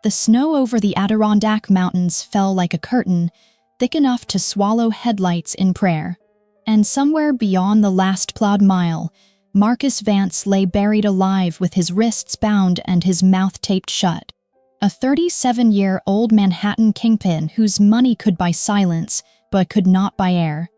The snow over the Adirondack Mountains fell like a curtain, thick enough to swallow headlights in prayer. And somewhere beyond the last plowed mile, Marcus Vance lay buried alive with his wrists bound and his mouth taped shut. A 37-year-old Manhattan kingpin whose money could buy silence, but could not buy air.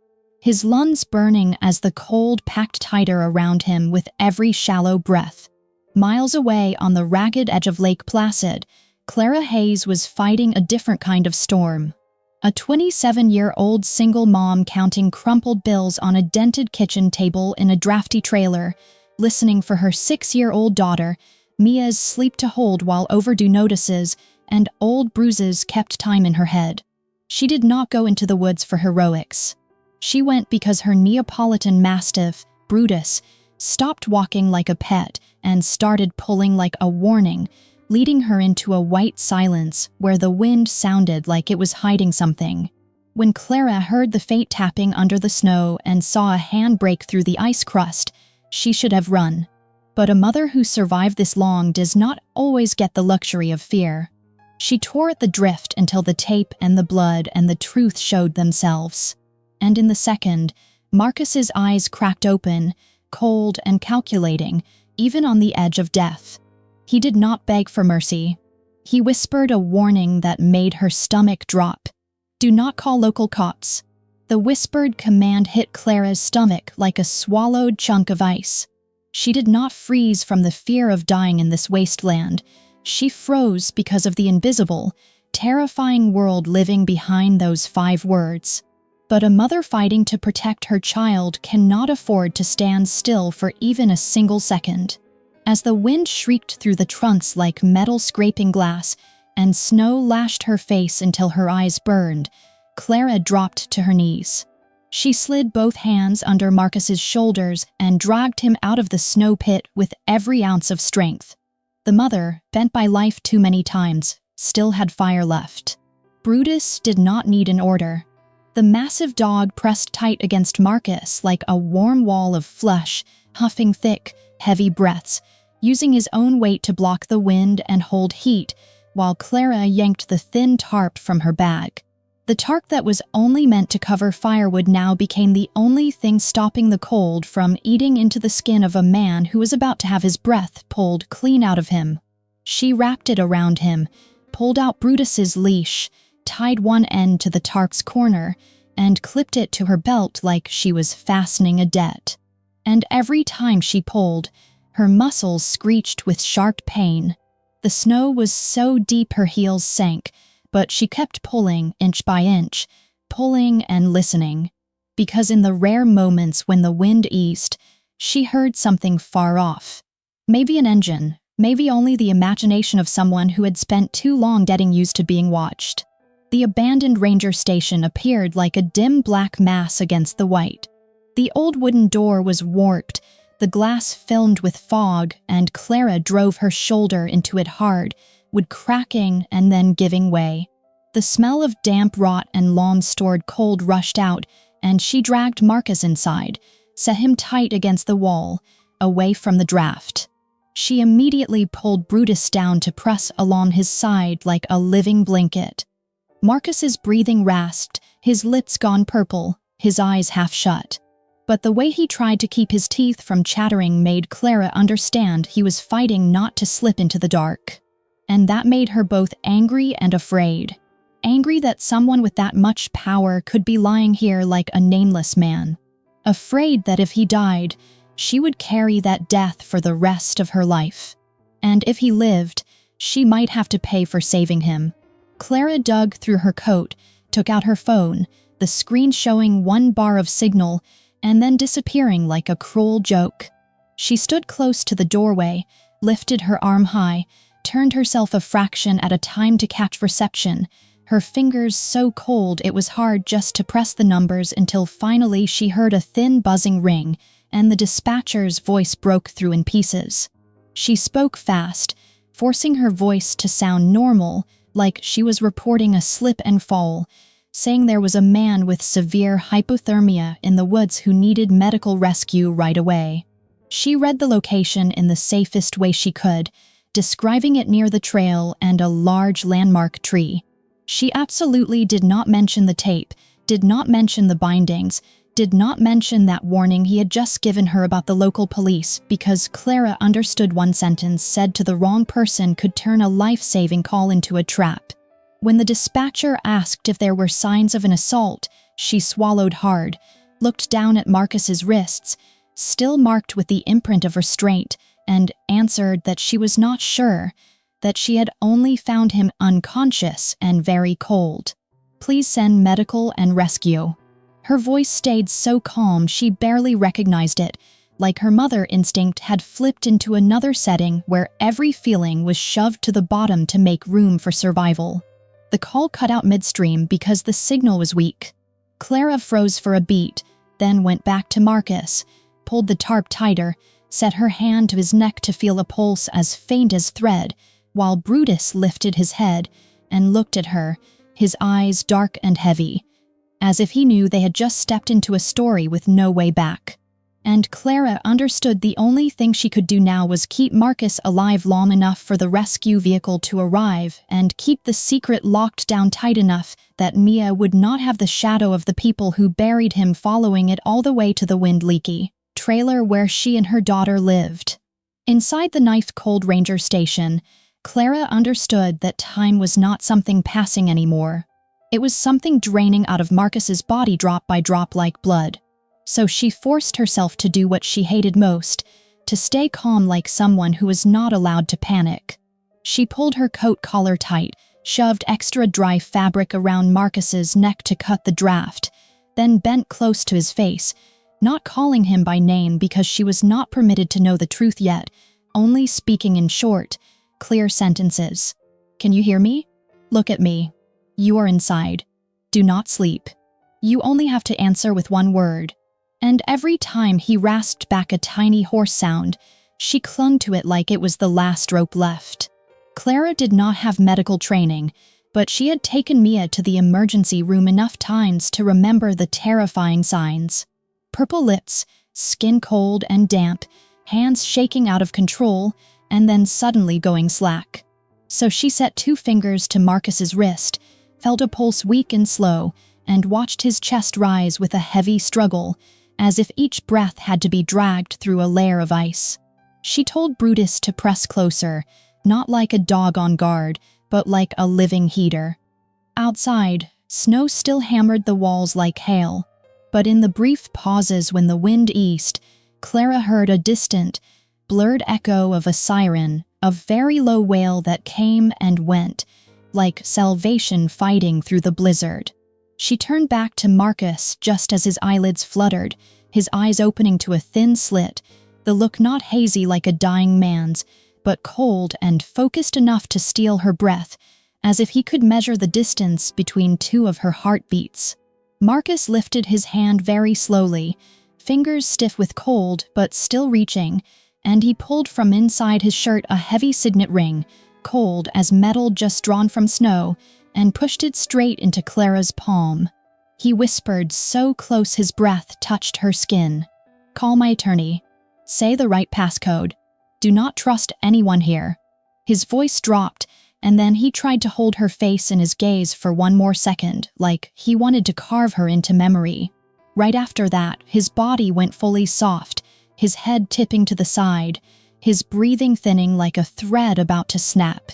His lungs burning as the cold packed tighter around him with every shallow breath. Miles away on the ragged edge of Lake Placid, Clara Hayes was fighting a different kind of storm. A 27-year-old single mom counting crumpled bills on a dented kitchen table in a drafty trailer, listening for her 6-year-old daughter, Mia's sleep to hold while overdue notices and old bruises kept time in her head. She did not go into the woods for heroics. She went because her Neapolitan mastiff, Brutus, stopped walking like a pet and started pulling like a warning, leading her into a white silence where the wind sounded like it was hiding something. When Clara heard the faint tapping under the snow and saw a hand break through the ice crust, she should have run. But a mother who survived this long does not always get the luxury of fear. She tore at the drift until the tape and the blood and the truth showed themselves. And in the second, Marcus's eyes cracked open, cold and calculating, even on the edge of death. He did not beg for mercy. He whispered a warning that made her stomach drop. "Do not call local cops." The whispered command hit Clara's stomach like a swallowed chunk of ice. She did not freeze from the fear of dying in this wasteland. She froze because of the invisible, terrifying world living behind those 5 words. But a mother fighting to protect her child cannot afford to stand still for even a single second. As the wind shrieked through the trunks like metal scraping glass and snow lashed her face until her eyes burned, Clara dropped to her knees. She slid both hands under Marcus's shoulders and dragged him out of the snow pit with every ounce of strength. The mother, bent by life too many times, still had fire left. Brutus did not need an order. The massive dog pressed tight against Marcus like a warm wall of flesh, huffing thick, heavy breaths, using his own weight to block the wind and hold heat, while Clara yanked the thin tarp from her bag. The tarp that was only meant to cover firewood now became the only thing stopping the cold from eating into the skin of a man who was about to have his breath pulled clean out of him. She wrapped it around him, pulled out Brutus's leash, tied one end to the tarp's corner, and clipped it to her belt like she was fastening a debt. And every time she pulled, her muscles screeched with sharp pain. The snow was so deep her heels sank, but she kept pulling inch by inch, pulling and listening, because in the rare moments when the wind eased, she heard something far off. Maybe an engine, maybe only the imagination of someone who had spent too long getting used to being watched. The abandoned ranger station appeared like a dim black mass against the white. The old wooden door was warped, the glass filmed with fog, and Clara drove her shoulder into it hard, wood cracking and then giving way. The smell of damp rot and long-stored cold rushed out, and she dragged Marcus inside, set him tight against the wall, away from the draft. She immediately pulled Brutus down to press along his side like a living blanket. Marcus's breathing rasped, his lips gone purple, his eyes half shut. But the way he tried to keep his teeth from chattering made Clara understand he was fighting not to slip into the dark. And that made her both angry and afraid. Angry that someone with that much power could be lying here like a nameless man. Afraid that if he died, she would carry that death for the rest of her life. And if he lived, she might have to pay for saving him. Clara dug through her coat, took out her phone, the screen showing 1 bar of signal, and then disappearing like a cruel joke. She stood close to the doorway, lifted her arm high, turned herself a fraction at a time to catch reception, her fingers so cold it was hard just to press the numbers until finally she heard a thin buzzing ring, and the dispatcher's voice broke through in pieces. She spoke fast, forcing her voice to sound normal, like she was reporting a slip and fall, saying there was a man with severe hypothermia in the woods who needed medical rescue right away. She read the location in the safest way she could, describing it near the trail and a large landmark tree. She absolutely did not mention the tape, did not mention the bindings, did not mention that warning he had just given her about the local police, because Clara understood one sentence said to the wrong person could turn a life-saving call into a trap. When the dispatcher asked if there were signs of an assault, she swallowed hard, looked down at Marcus's wrists, still marked with the imprint of restraint, and answered that she was not sure, that she had only found him unconscious and very cold. Please send medical and rescue. Her voice stayed so calm she barely recognized it, like her mother instinct had flipped into another setting where every feeling was shoved to the bottom to make room for survival. The call cut out midstream because the signal was weak. Clara froze for a beat, then went back to Marcus, pulled the tarp tighter, set her hand to his neck to feel a pulse as faint as thread, while Brutus lifted his head and looked at her, his eyes dark and heavy, as if he knew they had just stepped into a story with no way back. And Clara understood the only thing she could do now was keep Marcus alive long enough for the rescue vehicle to arrive and keep the secret locked down tight enough that Mia would not have the shadow of the people who buried him following it all the way to the wind-leaky trailer where she and her daughter lived. Inside the knife-cold ranger station, Clara understood that time was not something passing anymore. It was something draining out of Marcus's body drop by drop like blood. So she forced herself to do what she hated most, to stay calm like someone who was not allowed to panic. She pulled her coat collar tight, shoved extra dry fabric around Marcus's neck to cut the draft, then bent close to his face, not calling him by name because she was not permitted to know the truth yet, only speaking in short, clear sentences. Can you hear me? Look at me. You are inside. Do not sleep. You only have to answer with one word. And every time he rasped back a tiny hoarse sound, she clung to it like it was the last rope left. Clara did not have medical training, but she had taken Mia to the emergency room enough times to remember the terrifying signs. Purple lips, skin cold and damp, hands shaking out of control, and then suddenly going slack. So she set 2 fingers to Marcus's wrist, felt a pulse weak and slow, and watched his chest rise with a heavy struggle, as if each breath had to be dragged through a layer of ice. She told Brutus to press closer, not like a dog on guard, but like a living heater. Outside, snow still hammered the walls like hail, but in the brief pauses when the wind eased, Clara heard a distant, blurred echo of a siren, a very low wail that came and went, like salvation fighting through the blizzard. She turned back to Marcus just as his eyelids fluttered, his eyes opening to a thin slit, the look not hazy like a dying man's, but cold and focused enough to steal her breath, as if he could measure the distance between 2 of her heartbeats. Marcus lifted his hand very slowly, fingers stiff with cold but still reaching, and he pulled from inside his shirt a heavy signet ring, cold as metal just drawn from snow, and pushed it straight into Clara's palm. He whispered so close his breath touched her skin. "Call my attorney. Say the right passcode. Do not trust anyone here." His voice dropped, and then he tried to hold her face in his gaze for one more second, like he wanted to carve her into memory. Right after that, his body went fully soft, his head tipping to the side, his breathing thinning like a thread about to snap.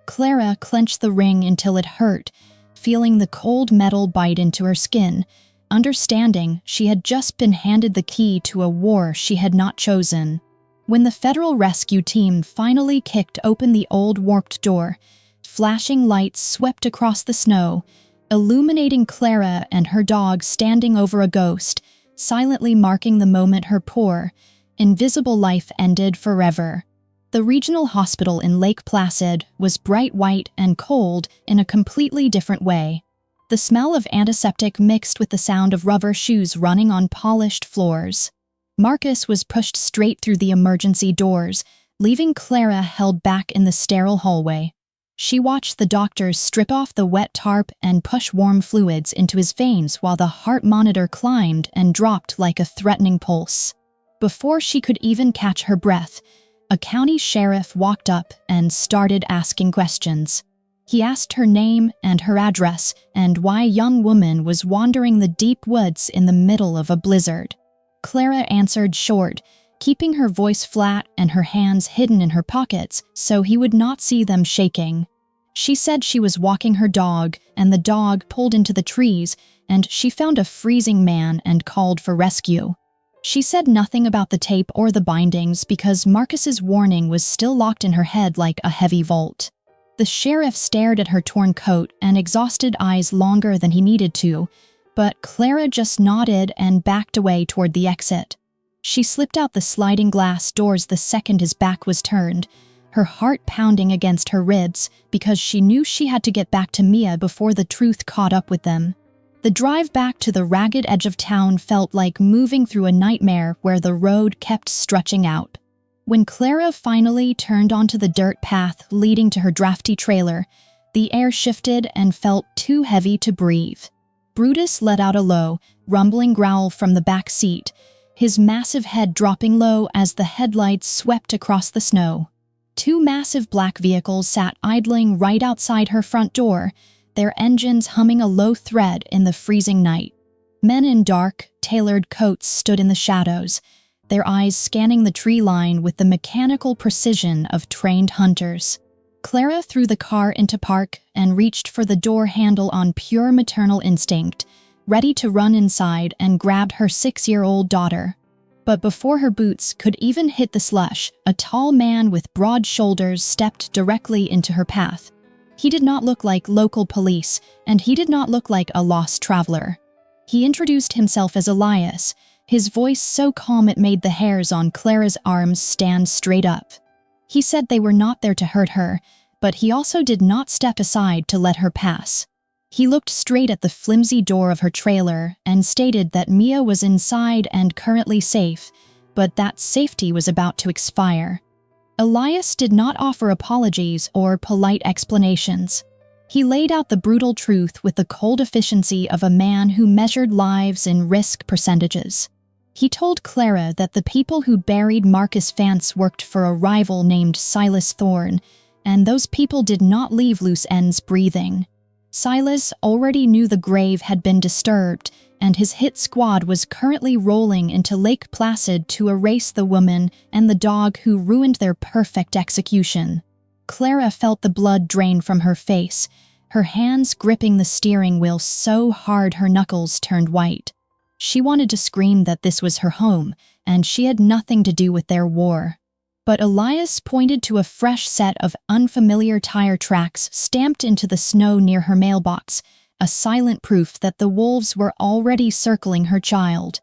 Clara clenched the ring until it hurt, feeling the cold metal bite into her skin, understanding she had just been handed the key to a war she had not chosen. When the federal rescue team finally kicked open the old warped door, flashing lights swept across the snow, illuminating Clara and her dog standing over a ghost, silently marking the moment her poor, invisible life ended forever. The regional hospital in Lake Placid was bright white and cold in a completely different way. The smell of antiseptic mixed with the sound of rubber shoes running on polished floors. Marcus was pushed straight through the emergency doors, leaving Clara held back in the sterile hallway. She watched the doctors strip off the wet tarp and push warm fluids into his veins while the heart monitor climbed and dropped like a threatening pulse. Before she could even catch her breath, A county sheriff walked up and started asking questions. He asked her name and her address and why a young woman was wandering the deep woods in the middle of a blizzard. Clara answered short, keeping her voice flat and her hands hidden in her pockets so he would not see them shaking. She said she was walking her dog, and the dog pulled into the trees, and she found a freezing man and called for rescue. She said nothing about the tape or the bindings because Marcus's warning was still locked in her head like a heavy bolt. The sheriff stared at her torn coat and exhausted eyes longer than he needed to, but Clara just nodded and backed away toward the exit. She slipped out the sliding glass doors the second his back was turned, her heart pounding against her ribs because she knew she had to get back to Mia before the truth caught up with them. The drive back to the ragged edge of town felt like moving through a nightmare where the road kept stretching out. When Clara finally turned onto the dirt path leading to her drafty trailer, the air shifted and felt too heavy to breathe. Brutus let out a low, rumbling growl from the back seat, his massive head dropping low as the headlights swept across the snow. Two massive black vehicles sat idling right outside her front door, their engines humming a low thread in the freezing night. Men in dark, tailored coats stood in the shadows, their eyes scanning the tree line with the mechanical precision of trained hunters. Clara threw the car into park and reached for the door handle on pure maternal instinct, ready to run inside and grab her 6-year-old daughter. But before her boots could even hit the slush, a tall man with broad shoulders stepped directly into her path. He did not look like local police, and he did not look like a lost traveler. He introduced himself as Elias, his voice so calm it made the hairs on Clara's arms stand straight up. He said they were not there to hurt her, but he also did not step aside to let her pass. He looked straight at the flimsy door of her trailer and stated that Mia was inside and currently safe, but that safety was about to expire. Elias did not offer apologies or polite explanations. He laid out the brutal truth with the cold efficiency of a man who measured lives in risk percentages. He told Clara that the people who buried Marcus Vance worked for a rival named Silas Thorne, and those people did not leave loose ends breathing. Silas already knew the grave had been disturbed, and his hit squad was currently rolling into Lake Placid to erase the woman and the dog who ruined their perfect execution. Clara felt the blood drain from her face, her hands gripping the steering wheel so hard her knuckles turned white. She wanted to scream that this was her home, and she had nothing to do with their war. But Elias pointed to a fresh set of unfamiliar tire tracks stamped into the snow near her mailbox, a silent proof that the wolves were already circling her child.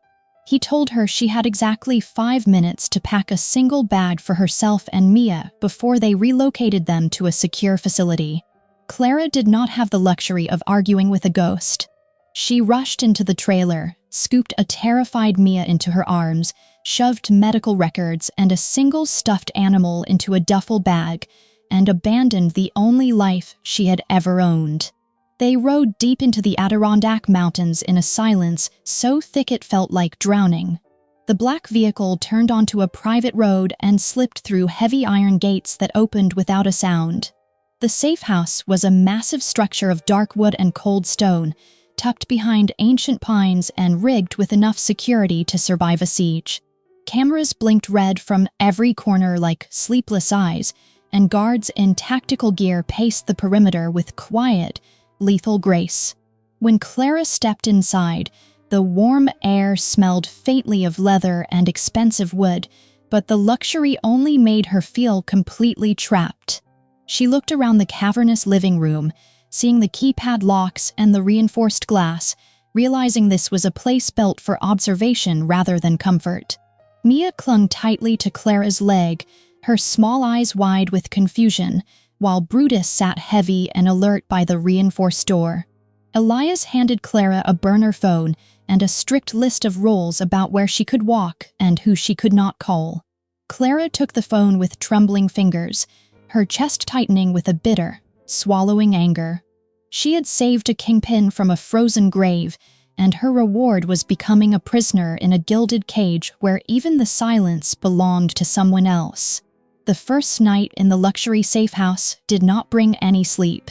He told her she had exactly 5 minutes to pack a single bag for herself and Mia before they relocated them to a secure facility. Clara did not have the luxury of arguing with a ghost. She rushed into the trailer, scooped a terrified Mia into her arms, shoved medical records and a single stuffed animal into a duffel bag, and abandoned the only life she had ever owned. They rode deep into the Adirondack Mountains in a silence so thick it felt like drowning. The black vehicle turned onto a private road and slipped through heavy iron gates that opened without a sound. The safe house was a massive structure of dark wood and cold stone, tucked behind ancient pines and rigged with enough security to survive a siege. Cameras blinked red from every corner like sleepless eyes, and guards in tactical gear paced the perimeter with quiet, lethal grace. When Clara stepped inside, the warm air smelled faintly of leather and expensive wood, but the luxury only made her feel completely trapped. She looked around the cavernous living room, seeing the keypad locks and the reinforced glass, realizing this was a place built for observation rather than comfort. Mia clung tightly to Clara's leg, her small eyes wide with confusion, while Brutus sat heavy and alert by the reinforced door. Elias handed Clara a burner phone and a strict list of rules about where she could walk and who she could not call. Clara took the phone with trembling fingers, her chest tightening with a bitter, swallowing anger. She had saved a kingpin from a frozen grave, and her reward was becoming a prisoner in a gilded cage where even the silence belonged to someone else. The first night in the luxury safe house did not bring any sleep.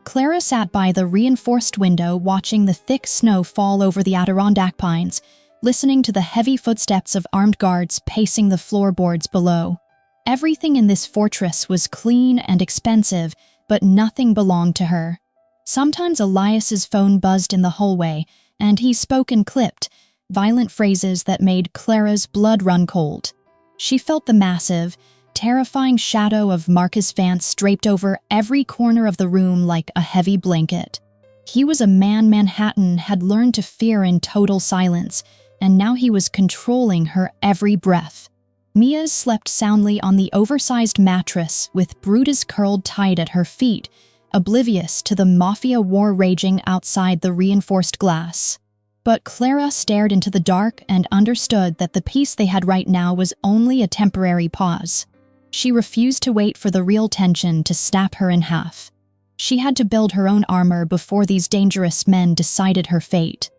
Clara sat by the reinforced window watching the thick snow fall over the Adirondack pines, listening to the heavy footsteps of armed guards pacing the floorboards below. Everything in this fortress was clean and expensive, but nothing belonged to her. Sometimes Elias's phone buzzed in the hallway, and he spoke in clipped, violent phrases that made Clara's blood run cold. She felt the massive, terrifying shadow of Marcus Vance draped over every corner of the room like a heavy blanket. He was a man Manhattan had learned to fear in total silence, and now he was controlling her every breath. Mia slept soundly on the oversized mattress with bruises curled tight at her feet, oblivious to the mafia war raging outside the reinforced glass. But Clara stared into the dark and understood that the peace they had right now was only a temporary pause. She refused to wait for the real tension to snap her in half. She had to build her own armor before these dangerous men decided her fate.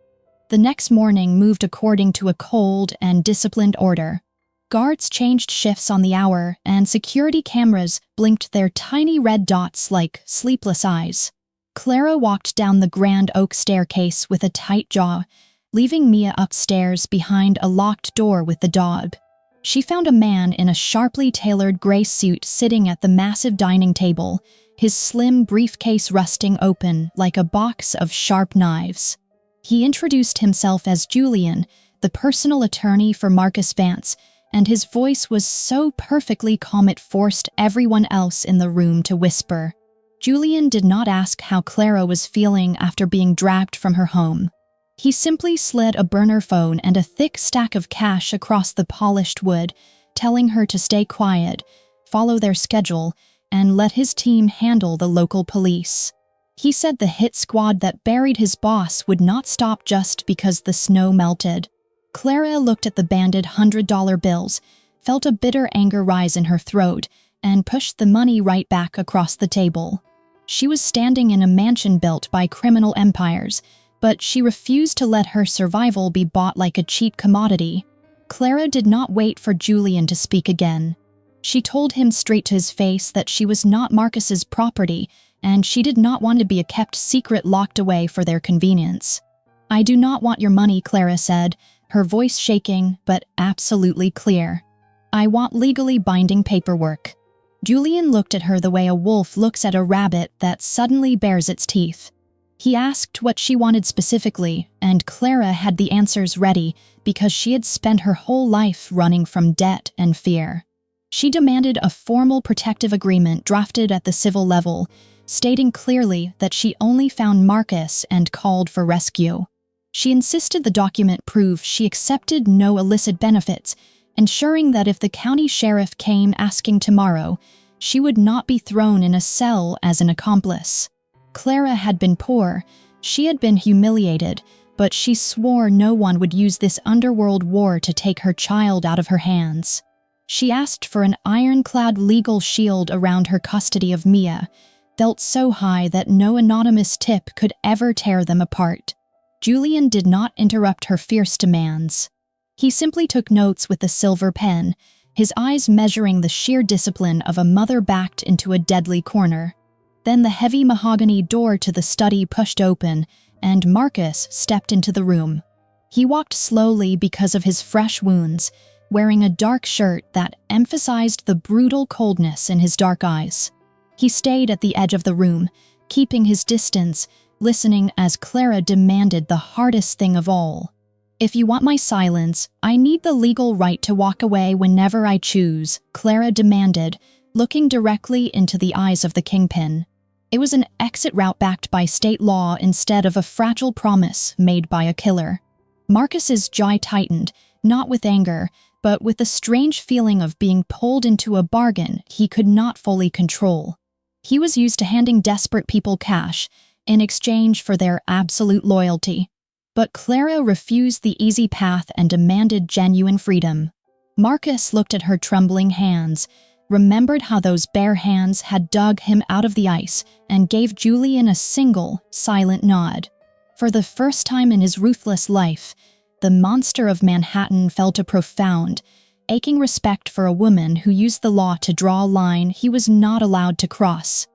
The next morning moved according to a cold and disciplined order. Guards changed shifts on the hour, and security cameras blinked their tiny red dots like sleepless eyes. Clara walked down the grand oak staircase with a tight jaw, leaving Mia upstairs behind a locked door with the dog. She found a man in a sharply tailored gray suit sitting at the massive dining table, his slim briefcase rusting open like a box of sharp knives. He introduced himself as Julian, the personal attorney for Marcus Vance, and his voice was so perfectly calm it forced everyone else in the room to whisper. Julian did not ask how Clara was feeling after being dragged from her home. He simply slid a burner phone and a thick stack of cash across the polished wood, telling her to stay quiet, follow their schedule, and let his team handle the local police. He said the hit squad that buried his boss would not stop just because the snow melted. Clara looked at the banded $100 bills, felt a bitter anger rise in her throat, and pushed the money right back across the table. She was standing in a mansion built by criminal empires, but she refused to let her survival be bought like a cheap commodity. Clara did not wait for Julian to speak again. She told him straight to his face that she was not Marcus's property, and she did not want to be a kept secret locked away for their convenience. "I do not want your money," Clara said, her voice shaking but absolutely clear. "I want legally binding paperwork." Julian looked at her the way a wolf looks at a rabbit that suddenly bares its teeth. He asked what she wanted specifically, and Clara had the answers ready because she had spent her whole life running from debt and fear. She demanded a formal protective agreement drafted at the civil level, stating clearly that she only found Marcus and called for rescue. She insisted the document prove she accepted no illicit benefits, ensuring that if the county sheriff came asking tomorrow, she would not be thrown in a cell as an accomplice. Clara had been poor, she had been humiliated, but she swore no one would use this underworld war to take her child out of her hands. She asked for an ironclad legal shield around her custody of Mia, built so high that no anonymous tip could ever tear them apart. Julian did not interrupt her fierce demands. He simply took notes with a silver pen, his eyes measuring the sheer discipline of a mother backed into a deadly corner. Then the heavy mahogany door to the study pushed open, and Marcus stepped into the room. He walked slowly because of his fresh wounds, wearing a dark shirt that emphasized the brutal coldness in his dark eyes. He stayed at the edge of the room, keeping his distance, listening as Clara demanded the hardest thing of all. "If you want my silence, I need the legal right to walk away whenever I choose," Clara demanded, looking directly into the eyes of the Kingpin. It was an exit route backed by state law instead of a fragile promise made by a killer. Marcus's jaw tightened, not with anger, but with a strange feeling of being pulled into a bargain he could not fully control. He was used to handing desperate people cash in exchange for their absolute loyalty. But Clara refused the easy path and demanded genuine freedom. Marcus looked at her trembling hands, remembered how those bare hands had dug him out of the ice, and gave Julian a single, silent nod. For the first time in his ruthless life, the monster of Manhattan felt a profound, aching respect for a woman who used the law to draw a line he was not allowed to cross.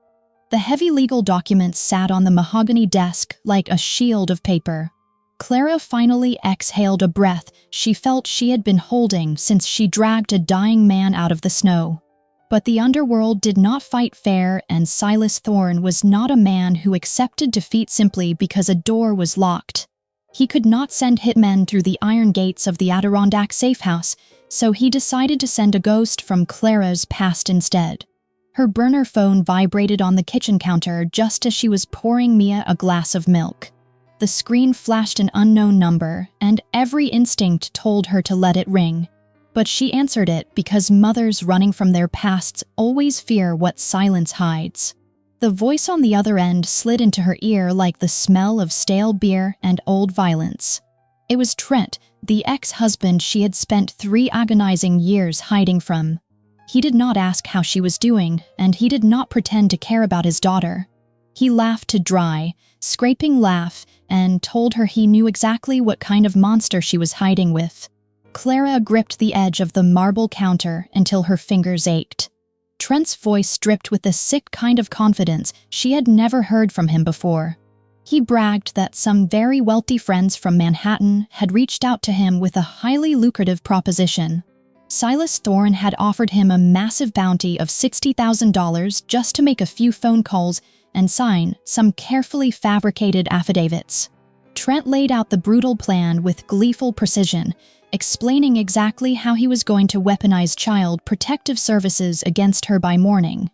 The heavy legal documents sat on the mahogany desk like a shield of paper. Clara finally exhaled a breath she felt she had been holding since she dragged a dying man out of the snow. But the underworld did not fight fair, and Silas Thorne was not a man who accepted defeat simply because a door was locked. He could not send hitmen through the iron gates of the Adirondack safehouse, so he decided to send a ghost from Clara's past instead. Her burner phone vibrated on the kitchen counter just as she was pouring Mia a glass of milk. The screen flashed an unknown number, and every instinct told her to let it ring. But she answered it because mothers running from their pasts always fear what silence hides. The voice on the other end slid into her ear like the smell of stale beer and old violence. It was Trent, the ex-husband she had spent 3 agonizing years hiding from. He did not ask how she was doing, and he did not pretend to care about his daughter. He laughed a dry, scraping laugh and told her he knew exactly what kind of monster she was hiding with. Clara gripped the edge of the marble counter until her fingers ached. Trent's voice dripped with a sick kind of confidence she had never heard from him before. He bragged that some very wealthy friends from Manhattan had reached out to him with a highly lucrative proposition. Silas Thorne had offered him a massive bounty of $60,000 just to make a few phone calls and sign some carefully fabricated affidavits. Trent laid out the brutal plan with gleeful precision, explaining exactly how he was going to weaponize child protective services against her by morning.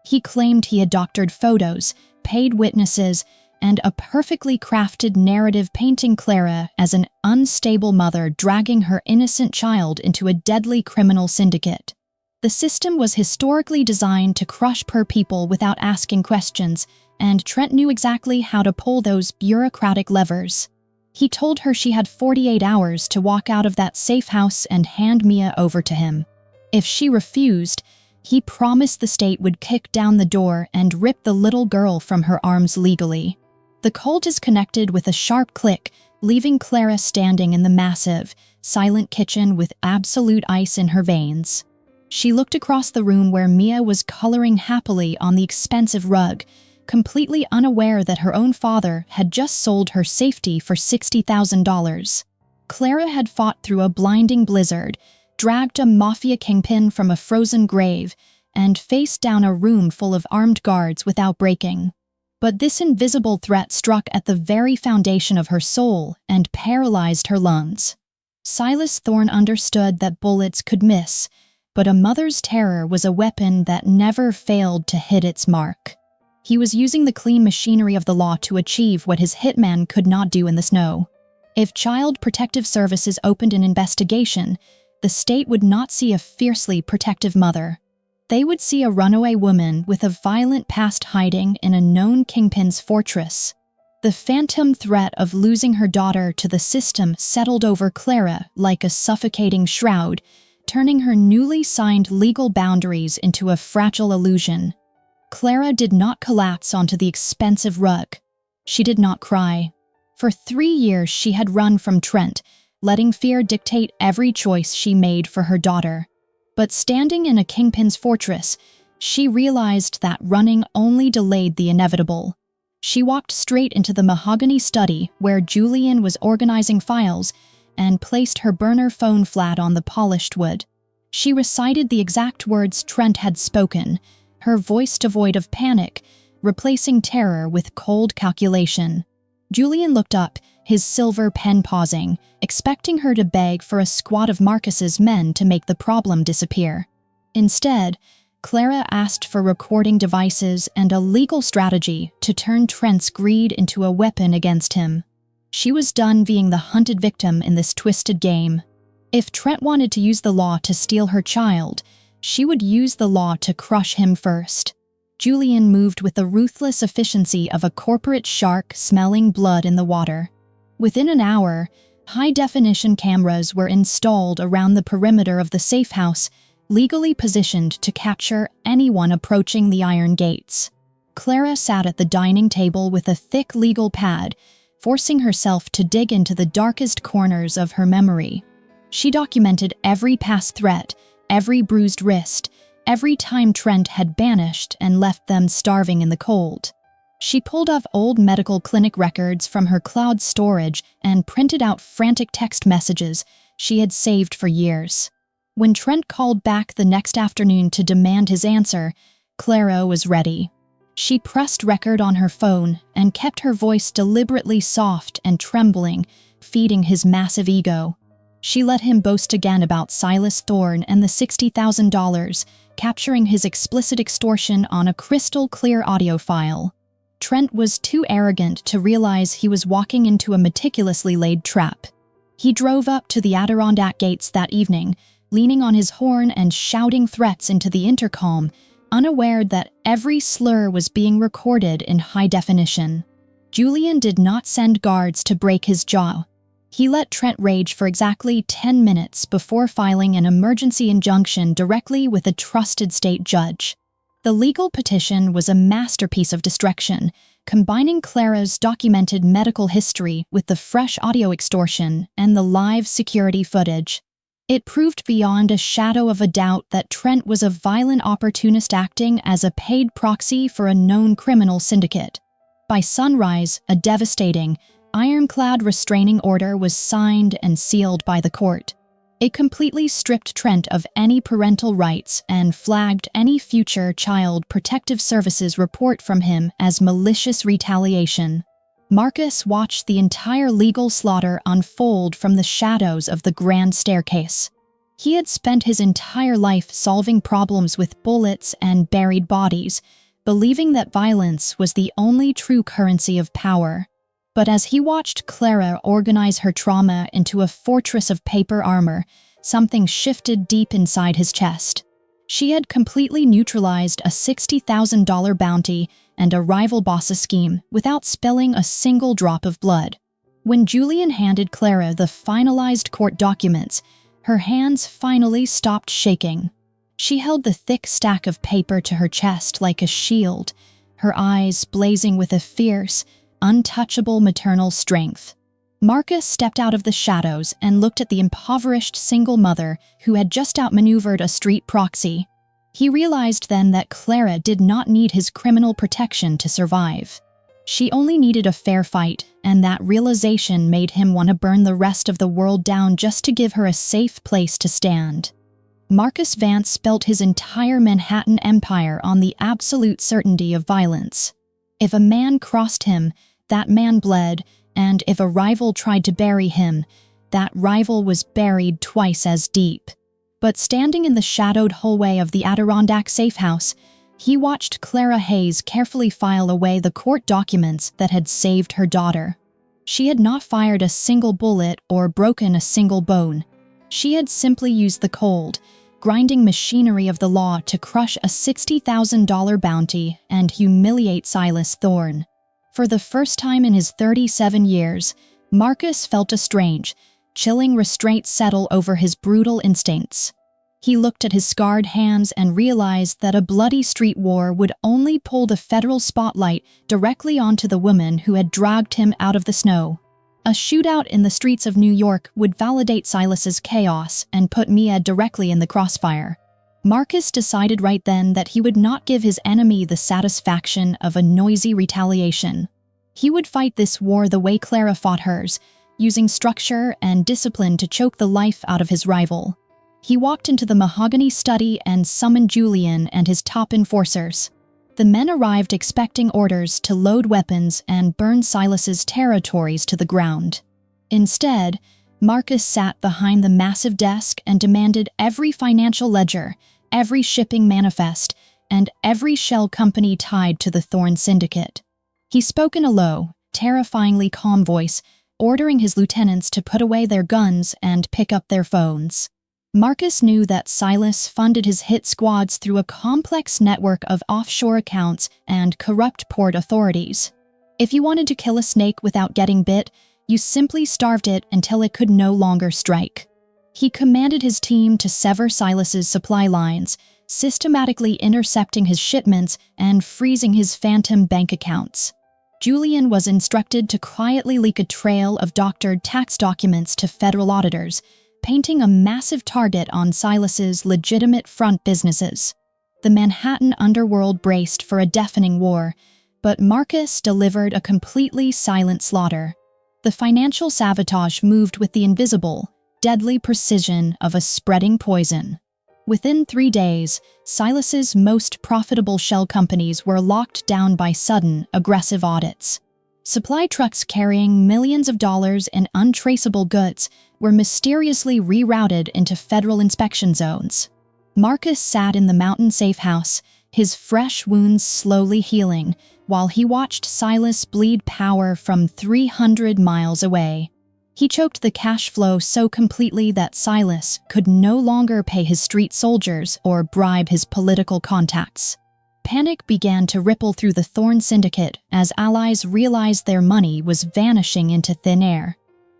He claimed he had doctored photos, paid witnesses, and a perfectly crafted narrative painting Clara as an unstable mother dragging her innocent child into a deadly criminal syndicate. The system was historically designed to crush poor people without asking questions, and Trent knew exactly how to pull those bureaucratic levers. He told her she had 48 hours to walk out of that safe house and hand Mia over to him. If she refused, he promised the state would kick down the door and rip the little girl from her arms legally. The Colt is connected with a sharp click, leaving Clara standing in the massive, silent kitchen with absolute ice in her veins. She looked across the room where Mia was coloring happily on the expensive rug, completely unaware that her own father had just sold her safety for $60,000. Clara had fought through a blinding blizzard, dragged a Mafia Kingpin from a frozen grave, and faced down a room full of armed guards without breaking. But this invisible threat struck at the very foundation of her soul and paralyzed her lungs. Silas Thorne understood that bullets could miss, but a mother's terror was a weapon that never failed to hit its mark. He was using the clean machinery of the law to achieve what his hitman could not do in the snow. If Child Protective Services opened an investigation, the state would not see a fiercely protective mother. They would see a runaway woman with a violent past hiding in a known kingpin's fortress. The phantom threat of losing her daughter to the system settled over Clara like a suffocating shroud, turning her newly signed legal boundaries into a fragile illusion. Clara did not collapse onto the expensive rug. She did not cry. For 3 years she had run from Trent, letting fear dictate every choice she made for her daughter. But standing in a kingpin's fortress, she realized that running only delayed the inevitable. She walked straight into the mahogany study where Julian was organizing files and placed her burner phone flat on the polished wood. She recited the exact words Trent had spoken, her voice devoid of panic, replacing terror with cold calculation. Julian looked up, his silver pen pausing, expecting her to beg for a squad of Marcus's men to make the problem disappear. Instead, Clara asked for recording devices and a legal strategy to turn Trent's greed into a weapon against him. She was done being the hunted victim in this twisted game. If Trent wanted to use the law to steal her child, she would use the law to crush him first. Julian moved with the ruthless efficiency of a corporate shark smelling blood in the water. Within an hour, high-definition cameras were installed around the perimeter of the safe house, legally positioned to capture anyone approaching the iron gates. Clara sat at the dining table with a thick legal pad, forcing herself to dig into the darkest corners of her memory. She documented every past threat, every bruised wrist, every time Trent had banished and left them starving in the cold. She pulled off old medical clinic records from her cloud storage and printed out frantic text messages she had saved for years. When Trent called back the next afternoon to demand his answer, Clara was ready. She pressed record on her phone and kept her voice deliberately soft and trembling, feeding his massive ego. She let him boast again about Silas Thorne and the $60,000, capturing his explicit extortion on a crystal-clear audio file. Trent was too arrogant to realize he was walking into a meticulously laid trap. He drove up to the Adirondack gates that evening, leaning on his horn and shouting threats into the intercom, unaware that every slur was being recorded in high definition. Julian did not send guards to break his jaw. He let Trent rage for exactly 10 minutes before filing an emergency injunction directly with a trusted state judge. The legal petition was a masterpiece of distraction, combining Clara's documented medical history with the fresh audio extortion and the live security footage. It proved beyond a shadow of a doubt that Trent was a violent opportunist acting as a paid proxy for a known criminal syndicate. By sunrise, a devastating, ironclad restraining order was signed and sealed by the court. It completely stripped Trent of any parental rights and flagged any future Child Protective Services report from him as malicious retaliation. Marcus watched the entire legal slaughter unfold from the shadows of the grand staircase. He had spent his entire life solving problems with bullets and buried bodies, believing that violence was the only true currency of power. But as he watched Clara organize her trauma into a fortress of paper armor, something shifted deep inside his chest. She had completely neutralized a $60,000 bounty and a rival boss's scheme without spilling a single drop of blood. When Julian handed Clara the finalized court documents, her hands finally stopped shaking. She held the thick stack of paper to her chest like a shield, her eyes blazing with a fierce, untouchable maternal strength. Marcus stepped out of the shadows and looked at the impoverished single mother who had just outmaneuvered a street proxy. He realized then that Clara did not need his criminal protection to survive. She only needed a fair fight, and that realization made him want to burn the rest of the world down just to give her a safe place to stand. Marcus Vance built his entire Manhattan empire on the absolute certainty of violence. If a man crossed him, that man bled, and if a rival tried to bury him, that rival was buried twice as deep. But standing in the shadowed hallway of the Adirondack safe house, he watched Clara Hayes carefully file away the court documents that had saved her daughter. She had not fired a single bullet or broken a single bone. She had simply used the cold, grinding machinery of the law to crush a $60,000 bounty and humiliate Silas Thorne. For the first time in his 37 years, Marcus felt a strange, chilling restraint settle over his brutal instincts. He looked at his scarred hands and realized that a bloody street war would only pull the federal spotlight directly onto the woman who had dragged him out of the snow. A shootout in the streets of New York would validate Silas's chaos and put Mia directly in the crossfire. Marcus decided right then that he would not give his enemy the satisfaction of a noisy retaliation. He would fight this war the way Clara fought hers, using structure and discipline to choke the life out of his rival. He walked into the mahogany study and summoned Julian and his top enforcers. The men arrived expecting orders to load weapons and burn Silas's territories to the ground. Instead, Marcus sat behind the massive desk and demanded every financial ledger, every shipping manifest, and every shell company tied to the Thorne Syndicate. He spoke in a low, terrifyingly calm voice, ordering his lieutenants to put away their guns and pick up their phones. Marcus knew that Silas funded his hit squads through a complex network of offshore accounts and corrupt port authorities. If you wanted to kill a snake without getting bit, you simply starved it until it could no longer strike. He commanded his team to sever Silas's supply lines, systematically intercepting his shipments and freezing his phantom bank accounts. Julian was instructed to quietly leak a trail of doctored tax documents to federal auditors, painting a massive target on Silas's legitimate front businesses. The Manhattan underworld braced for a deafening war, but Marcus delivered a completely silent slaughter. The financial sabotage moved with the invisible, deadly precision of a spreading poison. Within 3 days, Silas's most profitable shell companies were locked down by sudden, aggressive audits. Supply trucks carrying millions of dollars in untraceable goods were mysteriously rerouted into federal inspection zones. Marcus sat in the mountain safe house, his fresh wounds slowly healing, while he watched Silas bleed power from 300 miles away. He choked the cash flow so completely that Silas could no longer pay his street soldiers or bribe his political contacts. Panic began to ripple through the Thorn Syndicate as allies realized their money was vanishing into thin air.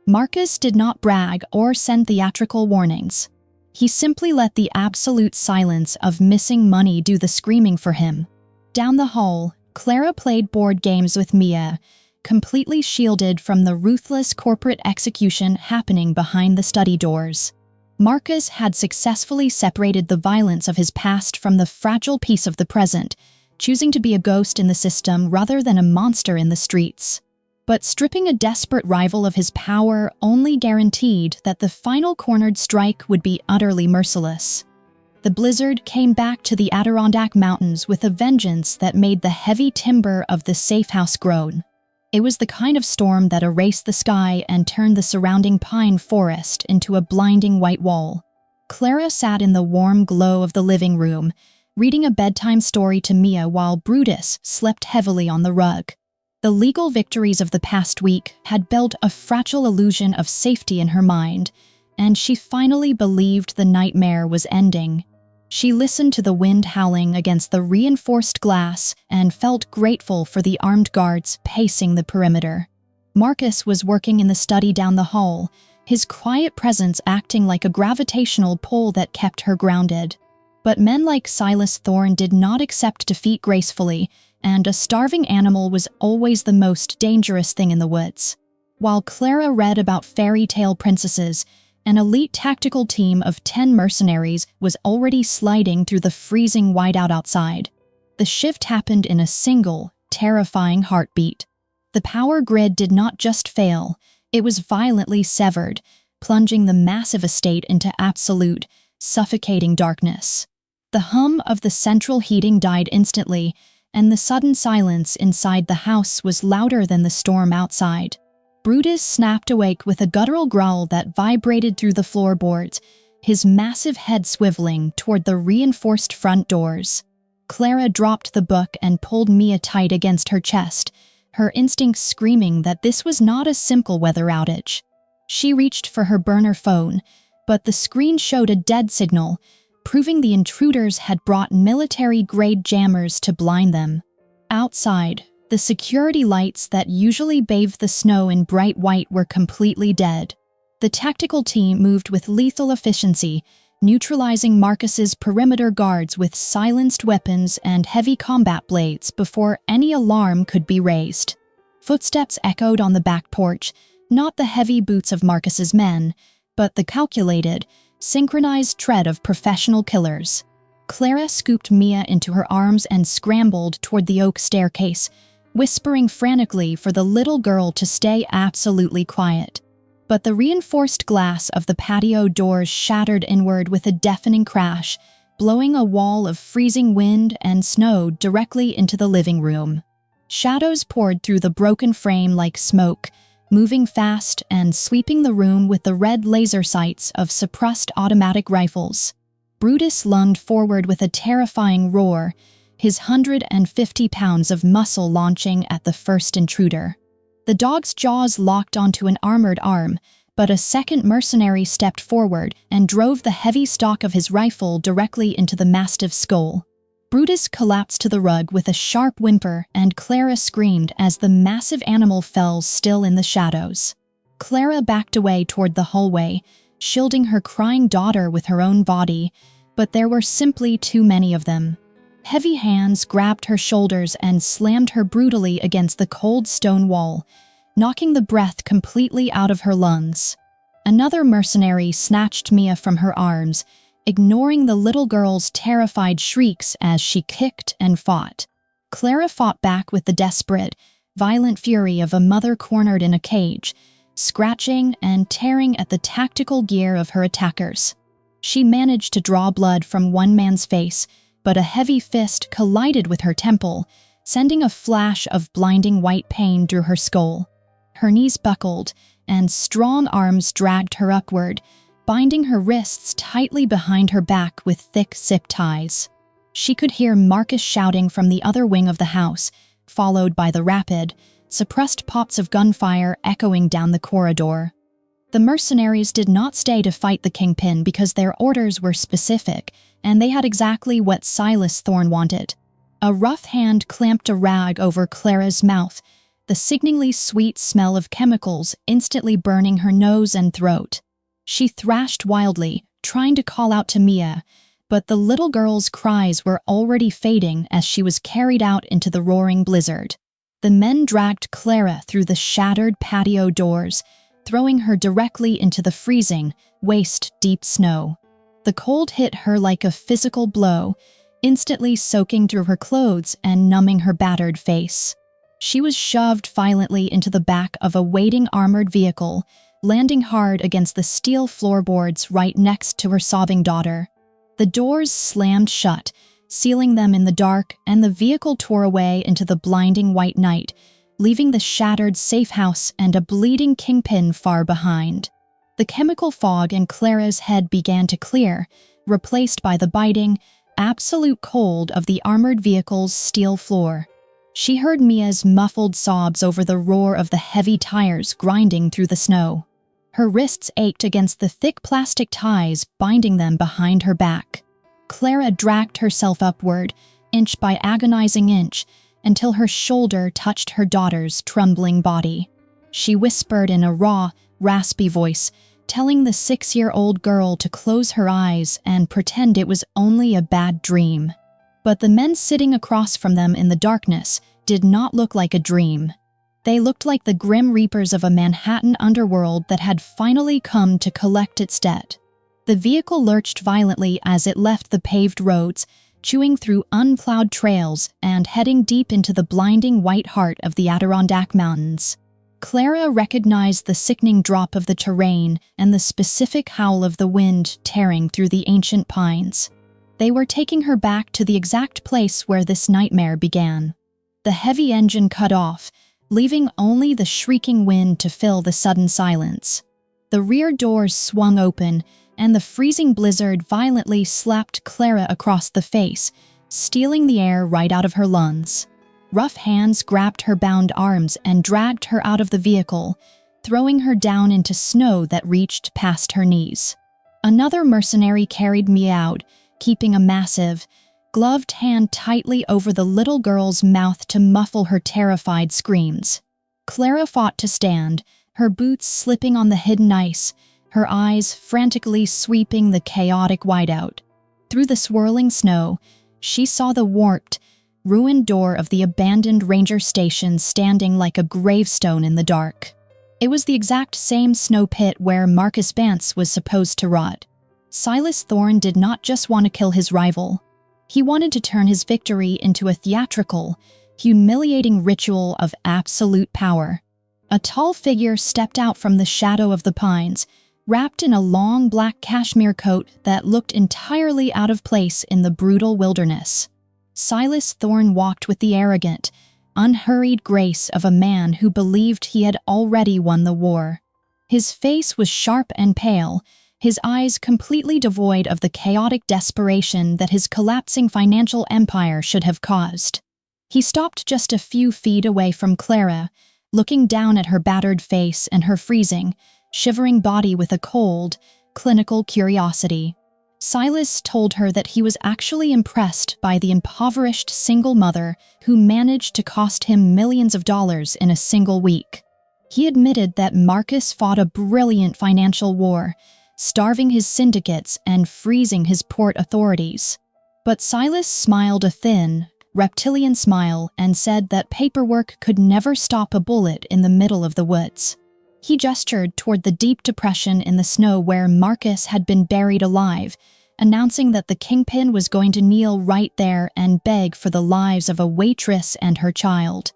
Marcus did not brag or send theatrical warnings. He simply let the absolute silence of missing money do the screaming for him. Down the hall, Clara played board games with Mia, completely shielded from the ruthless corporate execution happening behind the study doors. Marcus had successfully separated the violence of his past from the fragile peace of the present, choosing to be a ghost in the system rather than a monster in the streets. But stripping a desperate rival of his power only guaranteed that the final cornered strike would be utterly merciless. The blizzard came back to the Adirondack Mountains with a vengeance that made the heavy timber of the safe house groan. It was the kind of storm that erased the sky and turned the surrounding pine forest into a blinding white wall. Clara sat in the warm glow of the living room, reading a bedtime story to Mia while Brutus slept heavily on the rug. The legal victories of the past week had built a fragile illusion of safety in her mind, and she finally believed the nightmare was ending. She listened to the wind howling against the reinforced glass and felt grateful for the armed guards pacing the perimeter. Marcus was working in the study down the hall, his quiet presence acting like a gravitational pull that kept her grounded. But men like Silas Thorne did not accept defeat gracefully, and a starving animal was always the most dangerous thing in the woods. While Clara read about fairy tale princesses, an elite tactical team of 10 mercenaries was already sliding through the freezing whiteout outside. The shift happened in a single, terrifying heartbeat. The power grid did not just fail, it was violently severed, plunging the massive estate into absolute, suffocating darkness. The hum of the central heating died instantly, and the sudden silence inside the house was louder than the storm outside. Brutus snapped awake with a guttural growl that vibrated through the floorboards, his massive head swiveling toward the reinforced front doors. Clara dropped the book and pulled Mia tight against her chest, her instincts screaming that this was not a simple weather outage. She reached for her burner phone, but the screen showed a dead signal, proving the intruders had brought military-grade jammers to blind them. Outside, the security lights that usually bathed the snow in bright white were completely dead. The tactical team moved with lethal efficiency, neutralizing Marcus's perimeter guards with silenced weapons and heavy combat blades before any alarm could be raised. Footsteps echoed on the back porch, not the heavy boots of Marcus's men, but the calculated, synchronized tread of professional killers. Clara scooped Mia into her arms and scrambled toward the oak staircase, whispering frantically for the little girl to stay absolutely quiet. But the reinforced glass of the patio doors shattered inward with a deafening crash, blowing a wall of freezing wind and snow directly into the living room. Shadows poured through the broken frame like smoke, moving fast and sweeping the room with the red laser sights of suppressed automatic rifles. Brutus lunged forward with a terrifying roar, his 150 pounds of muscle launching at the first intruder. The dog's jaws locked onto an armored arm, but a second mercenary stepped forward and drove the heavy stock of his rifle directly into the mastiff's skull. Brutus collapsed to the rug with a sharp whimper, and Clara screamed as the massive animal fell still in the shadows. Clara backed away toward the hallway, shielding her crying daughter with her own body, but there were simply too many of them. Heavy hands grabbed her shoulders and slammed her brutally against the cold stone wall, knocking the breath completely out of her lungs. Another mercenary snatched Mia from her arms, ignoring the little girl's terrified shrieks as she kicked and fought. Clara fought back with the desperate, violent fury of a mother cornered in a cage, scratching and tearing at the tactical gear of her attackers. She managed to draw blood from one man's face, but a heavy fist collided with her temple, sending a flash of blinding white pain through her skull. Her knees buckled, and strong arms dragged her upward, binding her wrists tightly behind her back with thick zip ties. She could hear Marcus shouting from the other wing of the house, followed by the rapid, suppressed pops of gunfire echoing down the corridor. The mercenaries did not stay to fight the Kingpin because their orders were specific, and they had exactly what Silas Thorne wanted. A rough hand clamped a rag over Clara's mouth, the sickeningly sweet smell of chemicals instantly burning her nose and throat. She thrashed wildly, trying to call out to Mia, but the little girl's cries were already fading as she was carried out into the roaring blizzard. The men dragged Clara through the shattered patio doors, throwing her directly into the freezing, waist-deep snow. The cold hit her like a physical blow, instantly soaking through her clothes and numbing her battered face. She was shoved violently into the back of a waiting armored vehicle, landing hard against the steel floorboards right next to her sobbing daughter. The doors slammed shut, sealing them in the dark, and the vehicle tore away into the blinding white night, leaving the shattered safe house and a bleeding Kingpin far behind. The chemical fog in Clara's head began to clear, replaced by the biting, absolute cold of the armored vehicle's steel floor. She heard Mia's muffled sobs over the roar of the heavy tires grinding through the snow. Her wrists ached against the thick plastic ties binding them behind her back. Clara dragged herself upward, inch by agonizing inch, until her shoulder touched her daughter's trembling body. She whispered in a raw, raspy voice, telling the 6-year-old girl to close her eyes and pretend it was only a bad dream. But the men sitting across from them in the darkness did not look like a dream. They looked like the grim reapers of a Manhattan underworld that had finally come to collect its debt. The vehicle lurched violently as it left the paved roads, chewing through unplowed trails and heading deep into the blinding white heart of the Adirondack Mountains. Clara recognized the sickening drop of the terrain and the specific howl of the wind tearing through the ancient pines. They were taking her back to the exact place where this nightmare began. The heavy engine cut off, leaving only the shrieking wind to fill the sudden silence. The rear doors swung open, and the freezing blizzard violently slapped Clara across the face, stealing the air right out of her lungs. Rough hands grabbed her bound arms and dragged her out of the vehicle, throwing her down into snow that reached past her knees. Another mercenary carried Mia out, keeping a massive, gloved hand tightly over the little girl's mouth to muffle her terrified screams. Clara fought to stand, her boots slipping on the hidden ice, her eyes frantically sweeping the chaotic whiteout. Through the swirling snow, she saw the warped, ruined door of the abandoned ranger station standing like a gravestone in the dark. It was the exact same snow pit where Marcus Vance was supposed to rot. Silas Thorne did not just want to kill his rival. He wanted to turn his victory into a theatrical, humiliating ritual of absolute power. A tall figure stepped out from the shadow of the pines, wrapped in a long black cashmere coat that looked entirely out of place in the brutal wilderness. Silas Thorne walked with the arrogant, unhurried grace of a man who believed he had already won the war. His face was sharp and pale, his eyes completely devoid of the chaotic desperation that his collapsing financial empire should have caused. He stopped just a few feet away from Clara, looking down at her battered face and her freezing, shivering body with a cold, clinical curiosity. Silas told her that he was actually impressed by the impoverished single mother who managed to cost him millions of dollars in a single week. He admitted that Marcus fought a brilliant financial war, starving his syndicates and freezing his port authorities. But Silas smiled a thin, reptilian smile and said that paperwork could never stop a bullet in the middle of the woods. He gestured toward the deep depression in the snow where Marcus had been buried alive, announcing that the Kingpin was going to kneel right there and beg for the lives of a waitress and her child.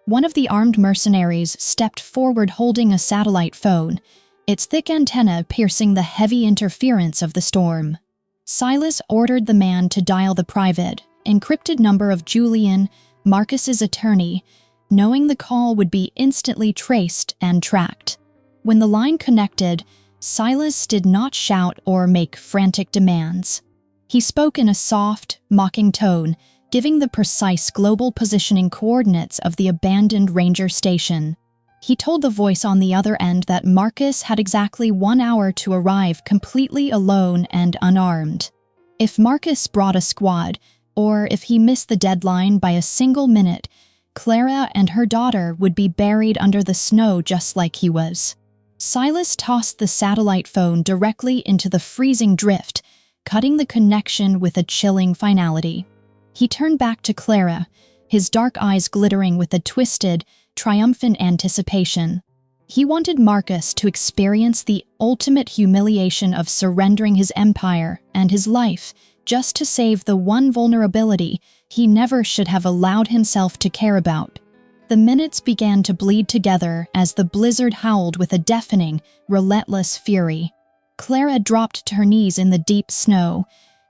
One of the armed mercenaries stepped forward holding a satellite phone, its thick antenna piercing the heavy interference of the storm. Silas ordered the man to dial the private, encrypted number of Julian, Marcus's attorney, knowing the call would be instantly traced and tracked. When the line connected, Silas did not shout or make frantic demands. He spoke in a soft, mocking tone, giving the precise global positioning coordinates of the abandoned ranger station. He told the voice on the other end that Marcus had exactly 1 hour to arrive completely alone and unarmed. If Marcus brought a squad, or if he missed the deadline by a single minute, Clara and her daughter would be buried under the snow just like he was. Silas tossed the satellite phone directly into the freezing drift, cutting the connection with a chilling finality. He turned back to Clara, his dark eyes glittering with a twisted, triumphant anticipation. He wanted Marcus to experience the ultimate humiliation of surrendering his empire and his life just to save the one vulnerability he never should have allowed himself to care about. The minutes began to bleed together as the blizzard howled with a deafening, relentless fury. Clara dropped to her knees in the deep snow,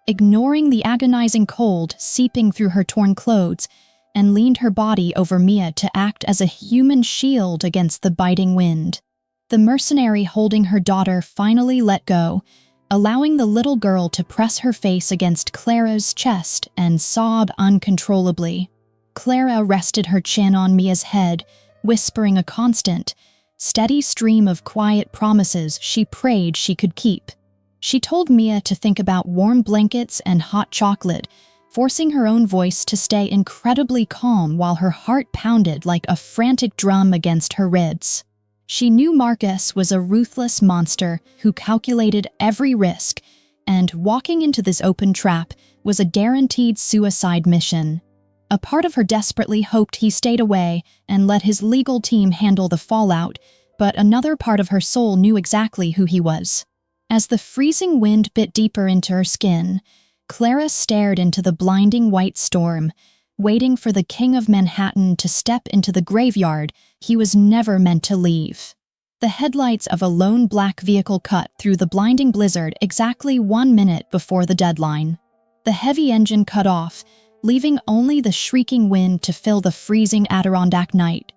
ignoring the agonizing cold seeping through her torn clothes, and leaned her body over Mia to act as a human shield against the biting wind. The mercenary holding her daughter finally let go, allowing the little girl to press her face against Clara's chest and sob uncontrollably. Clara rested her chin on Mia's head, whispering a constant, steady stream of quiet promises she prayed she could keep. She told Mia to think about warm blankets and hot chocolate, forcing her own voice to stay incredibly calm while her heart pounded like a frantic drum against her ribs. She knew Marcus was a ruthless monster who calculated every risk, and walking into this open trap was a guaranteed suicide mission. A part of her desperately hoped he stayed away and let his legal team handle the fallout, but another part of her soul knew exactly who he was. As the freezing wind bit deeper into her skin, Clara stared into the blinding white storm, waiting for the King of Manhattan to step into the graveyard he was never meant to leave. The headlights of a lone black vehicle cut through the blinding blizzard exactly 1 minute before the deadline. The heavy engine cut off, leaving only the shrieking wind to fill the freezing Adirondack night.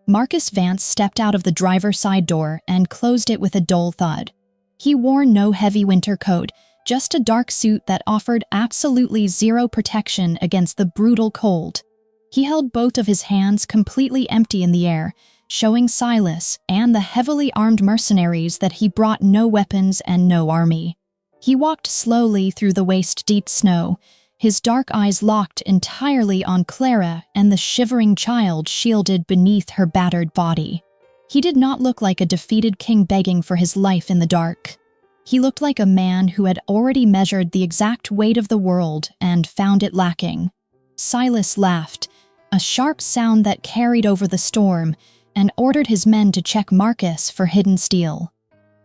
Marcus Vance stepped out of the driver's side door and closed it with a dull thud. He wore no heavy winter coat, just a dark suit that offered absolutely zero protection against the brutal cold. He held both of his hands completely empty in the air, showing Silas and the heavily armed mercenaries that he brought no weapons and no army. He walked slowly through the waist-deep snow, his dark eyes locked entirely on Clara and the shivering child shielded beneath her battered body. He did not look like a defeated king begging for his life in the dark. He looked like a man who had already measured the exact weight of the world and found it lacking. Silas laughed, a sharp sound that carried over the storm, and ordered his men to check Marcus for hidden steel.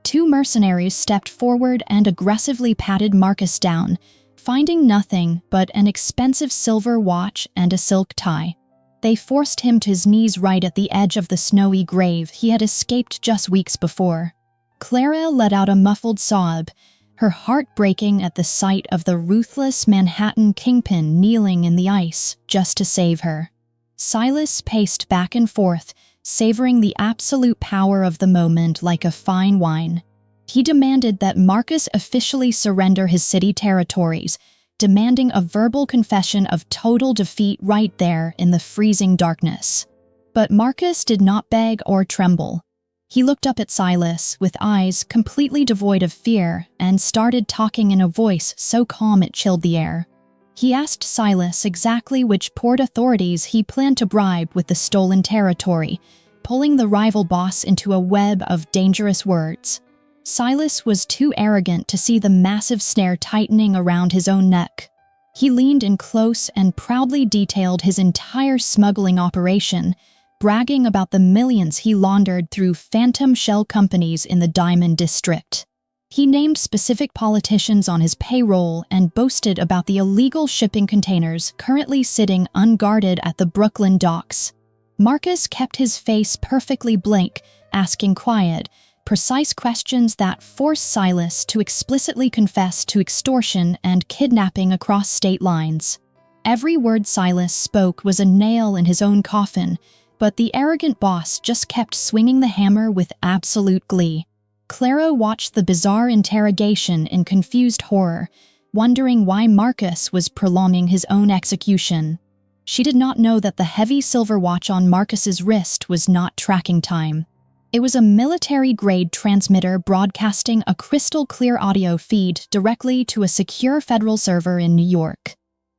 2 mercenaries stepped forward and aggressively patted Marcus down, finding nothing but an expensive silver watch and a silk tie. They forced him to his knees right at the edge of the snowy grave he had escaped just weeks before. Clara let out a muffled sob, her heart breaking at the sight of the ruthless Manhattan Kingpin kneeling in the ice just to save her. Silas paced back and forth, savoring the absolute power of the moment like a fine wine. He demanded that Marcus officially surrender his city territories, demanding a verbal confession of total defeat right there in the freezing darkness. But Marcus did not beg or tremble. He looked up at Silas with eyes completely devoid of fear and started talking in a voice so calm it chilled the air. He asked Silas exactly which port authorities he planned to bribe with the stolen territory, pulling the rival boss into a web of dangerous words. Silas was too arrogant to see the massive snare tightening around his own neck. He leaned in close and proudly detailed his entire smuggling operation, bragging about the millions he laundered through phantom shell companies in the Diamond District. He named specific politicians on his payroll and boasted about the illegal shipping containers currently sitting unguarded at the Brooklyn docks. Marcus kept his face perfectly blank, asking quiet, precise questions that forced Silas to explicitly confess to extortion and kidnapping across state lines. Every word Silas spoke was a nail in his own coffin, but the arrogant boss just kept swinging the hammer with absolute glee. Clara watched the bizarre interrogation in confused horror, wondering why Marcus was prolonging his own execution. She did not know that the heavy silver watch on Marcus's wrist was not tracking time. It was a military-grade transmitter broadcasting a crystal-clear audio feed directly to a secure federal server in New York.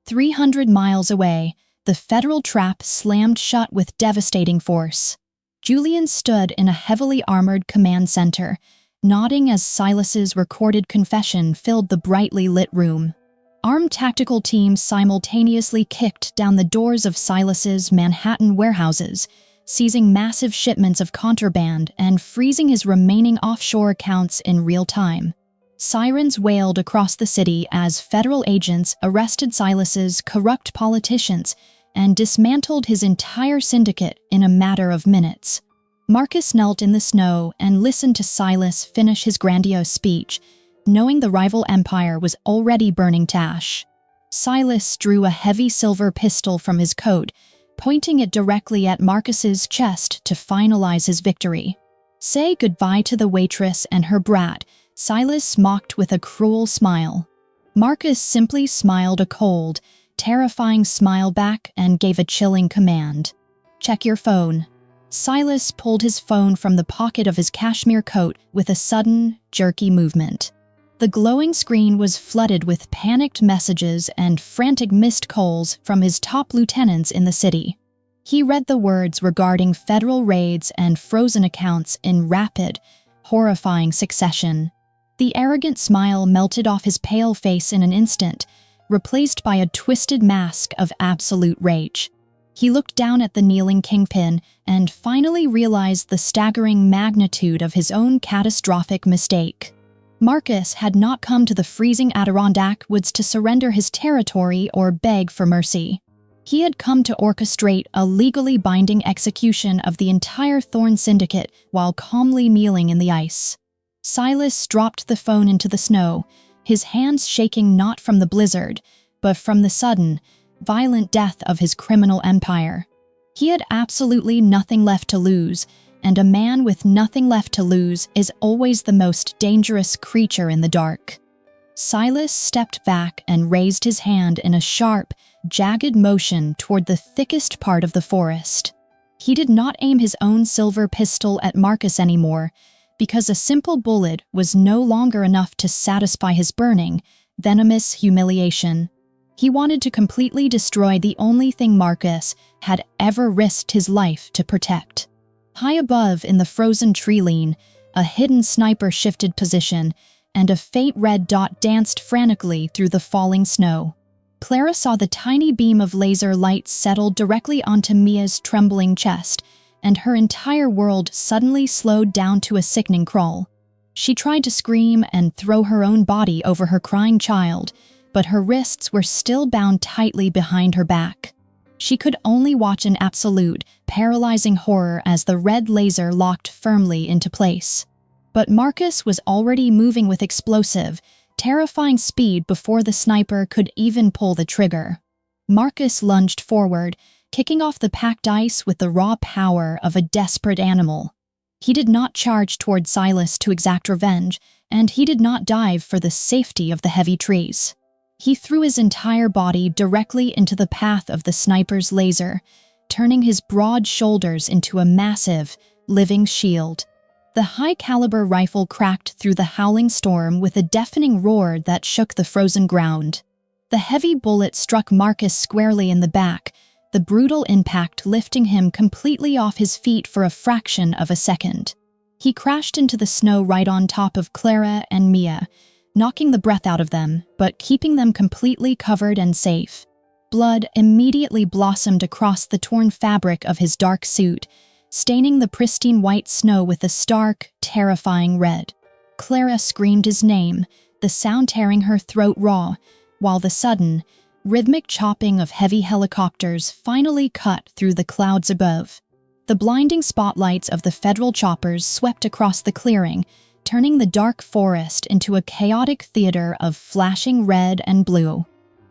300 miles away, the federal trap slammed shut with devastating force. Julian stood in a heavily armored command center, nodding as Silas's recorded confession filled the brightly lit room. Armed tactical teams simultaneously kicked down the doors of Silas's Manhattan warehouses, seizing massive shipments of contraband and freezing his remaining offshore accounts in real time. Sirens wailed across the city as federal agents arrested Silas's corrupt politicians and dismantled his entire syndicate in a matter of minutes. Marcus knelt in the snow and listened to Silas finish his grandiose speech, knowing the rival empire was already burning to ash. Silas drew a heavy silver pistol from his coat, pointing it directly at Marcus's chest to finalize his victory. "Say goodbye to the waitress and her brat," Silas mocked with a cruel smile. Marcus simply smiled a cold, terrifying smile back and gave a chilling command. "Check your phone." Silas pulled his phone from the pocket of his cashmere coat with a sudden, jerky movement. The glowing screen was flooded with panicked messages and frantic missed calls from his top lieutenants in the city. He read the words regarding federal raids and frozen accounts in rapid, horrifying succession. The arrogant smile melted off his pale face in an instant, replaced by a twisted mask of absolute rage. He looked down at the kneeling Kingpin and finally realized the staggering magnitude of his own catastrophic mistake. Marcus had not come to the freezing Adirondack woods to surrender his territory or beg for mercy. He had come to orchestrate a legally binding execution of the entire Thorn Syndicate while calmly kneeling in the ice. Silas dropped the phone into the snow, his hands shaking not from the blizzard, but from the sudden, violent death of his criminal empire. He had absolutely nothing left to lose, and a man with nothing left to lose is always the most dangerous creature in the dark. Silas stepped back and raised his hand in a sharp, jagged motion toward the thickest part of the forest. He did not aim his own silver pistol at Marcus anymore, because a simple bullet was no longer enough to satisfy his burning, venomous humiliation. He wanted to completely destroy the only thing Marcus had ever risked his life to protect. High above in the frozen tree line, a hidden sniper shifted position, and a faint red dot danced frantically through the falling snow. Clara saw the tiny beam of laser light settle directly onto Mia's trembling chest, and her entire world suddenly slowed down to a sickening crawl. She tried to scream and throw her own body over her crying child, but her wrists were still bound tightly behind her back. She could only watch in absolute, paralyzing horror as the red laser locked firmly into place. But Marcus was already moving with explosive, terrifying speed before the sniper could even pull the trigger. Marcus lunged forward, kicking off the packed ice with the raw power of a desperate animal. He did not charge toward Silas to exact revenge, and he did not dive for the safety of the heavy trees. He threw his entire body directly into the path of the sniper's laser, turning his broad shoulders into a massive, living shield. The high-caliber rifle cracked through the howling storm with a deafening roar that shook the frozen ground. The heavy bullet struck Marcus squarely in the back, the brutal impact lifting him completely off his feet for a fraction of a second. He crashed into the snow right on top of Clara and Mia, knocking the breath out of them, but keeping them completely covered and safe. Blood immediately blossomed across the torn fabric of his dark suit, staining the pristine white snow with a stark, terrifying red. Clara screamed his name, the sound tearing her throat raw, while the sudden, rhythmic chopping of heavy helicopters finally cut through the clouds above. The blinding spotlights of the federal choppers swept across the clearing, turning the dark forest into a chaotic theater of flashing red and blue.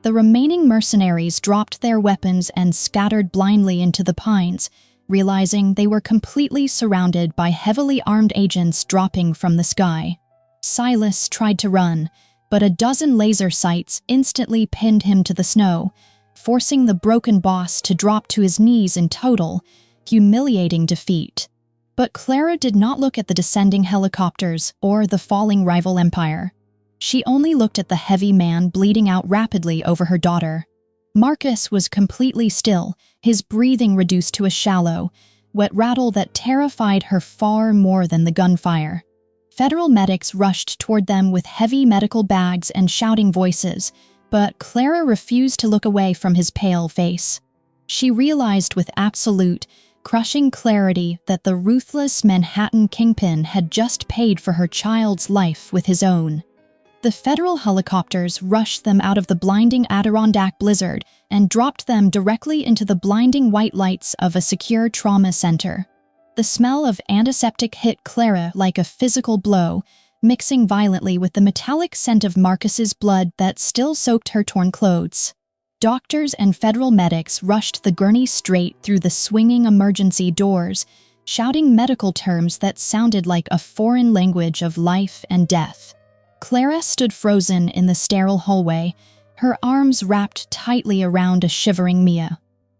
The remaining mercenaries dropped their weapons and scattered blindly into the pines, realizing they were completely surrounded by heavily armed agents dropping from the sky. Silas tried to run, but a dozen laser sights instantly pinned him to the snow, forcing the broken boss to drop to his knees in total, humiliating defeat. But Clara did not look at the descending helicopters or the falling rival empire. She only looked at the heavy man bleeding out rapidly over her daughter. Marcus was completely still, his breathing reduced to a shallow, wet rattle that terrified her far more than the gunfire. Federal medics rushed toward them with heavy medical bags and shouting voices, but Clara refused to look away from his pale face. She realized with absolute, crushing clarity that the ruthless Manhattan Kingpin had just paid for her child's life with his own. The federal helicopters rushed them out of the blinding Adirondack blizzard and dropped them directly into the blinding white lights of a secure trauma center. The smell of antiseptic hit Clara like a physical blow, mixing violently with the metallic scent of Marcus's blood that still soaked her torn clothes. Doctors and federal medics rushed the gurney straight through the swinging emergency doors, shouting medical terms that sounded like a foreign language of life and death. Clara stood frozen in the sterile hallway, her arms wrapped tightly around a shivering Mia.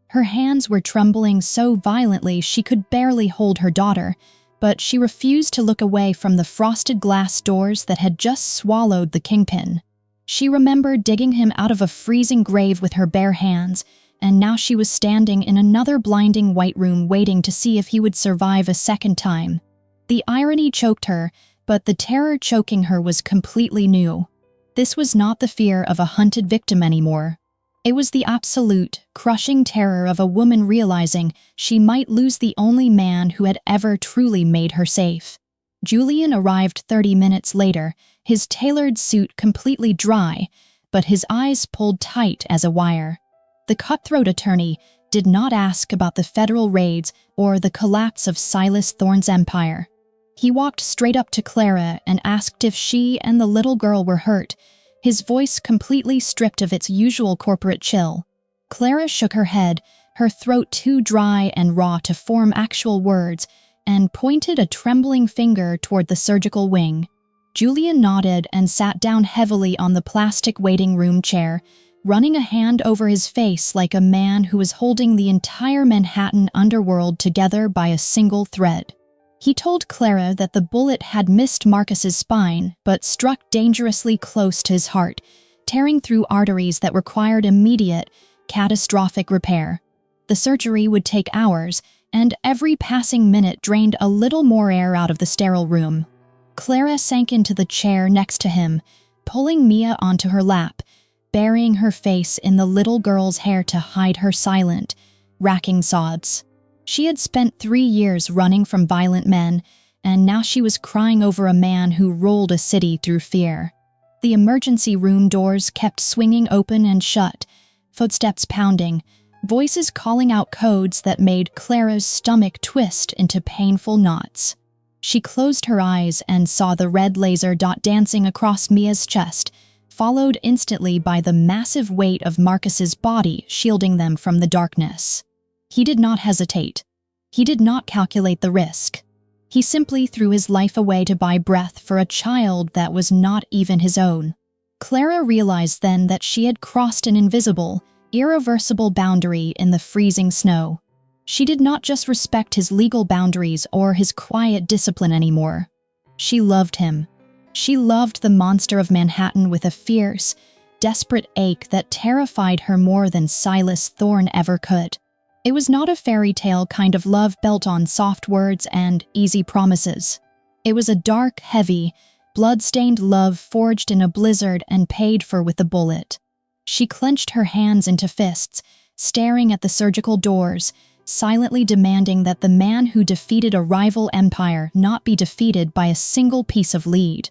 Her hands were trembling so violently she could barely hold her daughter, but she refused to look away from the frosted glass doors that had just swallowed the Kingpin. She remembered digging him out of a freezing grave with her bare hands, and now she was standing in another blinding white room waiting to see if he would survive a second time. The irony choked her, but the terror choking her was completely new. This was not the fear of a hunted victim anymore. It was the absolute, crushing terror of a woman realizing she might lose the only man who had ever truly made her safe. Julian arrived 30 minutes later, his tailored suit completely dry, but his eyes pulled tight as a wire. The cutthroat attorney did not ask about the federal raids or the collapse of Silas Thorne's empire. He walked straight up to Clara and asked if she and the little girl were hurt, his voice completely stripped of its usual corporate chill. Clara shook her head, her throat too dry and raw to form actual words, and pointed a trembling finger toward the surgical wing. Julian nodded and sat down heavily on the plastic waiting room chair, running a hand over his face like a man who was holding the entire Manhattan underworld together by a single thread. He told Clara that the bullet had missed Marcus's spine, but struck dangerously close to his heart, tearing through arteries that required immediate, catastrophic repair. The surgery would take hours, and every passing minute drained a little more air out of the sterile room. Clara sank into the chair next to him, pulling Mia onto her lap, burying her face in the little girl's hair to hide her silent, racking sobs. She had spent 3 years running from violent men, and now she was crying over a man who ruled a city through fear. The emergency room doors kept swinging open and shut, footsteps pounding, voices calling out codes that made Clara's stomach twist into painful knots. She closed her eyes and saw the red laser dot dancing across Mia's chest, followed instantly by the massive weight of Marcus's body shielding them from the darkness. He did not hesitate. He did not calculate the risk. He simply threw his life away to buy breath for a child that was not even his own. Clara realized then that she had crossed an invisible, irreversible boundary in the freezing snow. She did not just respect his legal boundaries or his quiet discipline anymore. She loved him. She loved the monster of Manhattan with a fierce, desperate ache that terrified her more than Silas Thorne ever could. It was not a fairy tale kind of love built on soft words and easy promises. It was a dark, heavy, blood-stained love forged in a blizzard and paid for with a bullet. She clenched her hands into fists, staring at the surgical doors, silently demanding that the man who defeated a rival empire not be defeated by a single piece of lead.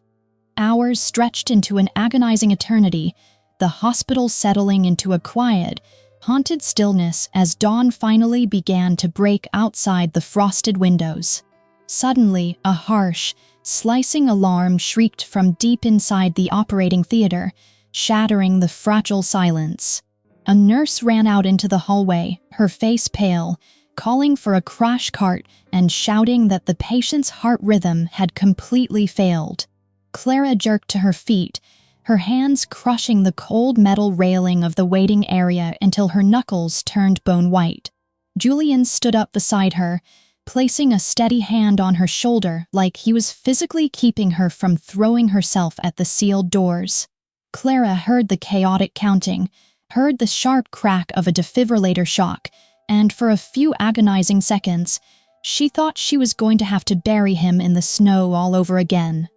Hours stretched into an agonizing eternity, the hospital settling into a quiet, haunted stillness as dawn finally began to break outside the frosted windows. Suddenly, a harsh, slicing alarm shrieked from deep inside the operating theater, shattering the fragile silence. A nurse ran out into the hallway, her face pale, calling for a crash cart and shouting that the patient's heart rhythm had completely failed. Clara jerked to her feet, her hands crushing the cold metal railing of the waiting area until her knuckles turned bone white. Julian stood up beside her, placing a steady hand on her shoulder like he was physically keeping her from throwing herself at the sealed doors. Clara heard the chaotic counting, heard the sharp crack of a defibrillator shock, and for a few agonizing seconds, she thought she was going to have to bury him in the snow all over again.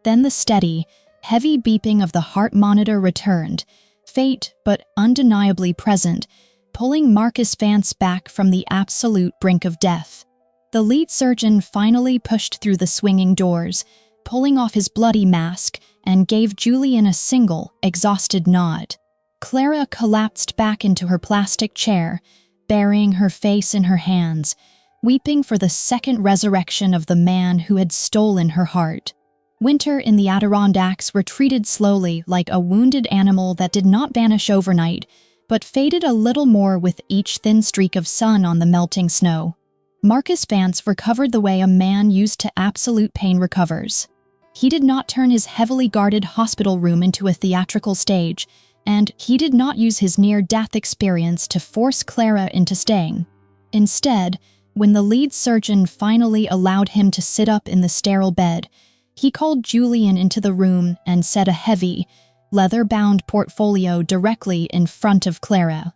Then the steady, heavy beeping of the heart monitor returned, faint but undeniably present, pulling Marcus Vance back from the absolute brink of death. The lead surgeon finally pushed through the swinging doors, pulling off his bloody mask, and gave Julian a single, exhausted nod. Clara collapsed back into her plastic chair, burying her face in her hands, weeping for the second resurrection of the man who had stolen her heart. Winter in the Adirondacks retreated slowly like a wounded animal that did not vanish overnight, but faded a little more with each thin streak of sun on the melting snow. Marcus Vance recovered the way a man used to absolute pain recovers. He did not turn his heavily guarded hospital room into a theatrical stage, and he did not use his near-death experience to force Clara into staying. Instead, when the lead surgeon finally allowed him to sit up in the sterile bed, he called Julian into the room and set a heavy, leather-bound portfolio directly in front of Clara.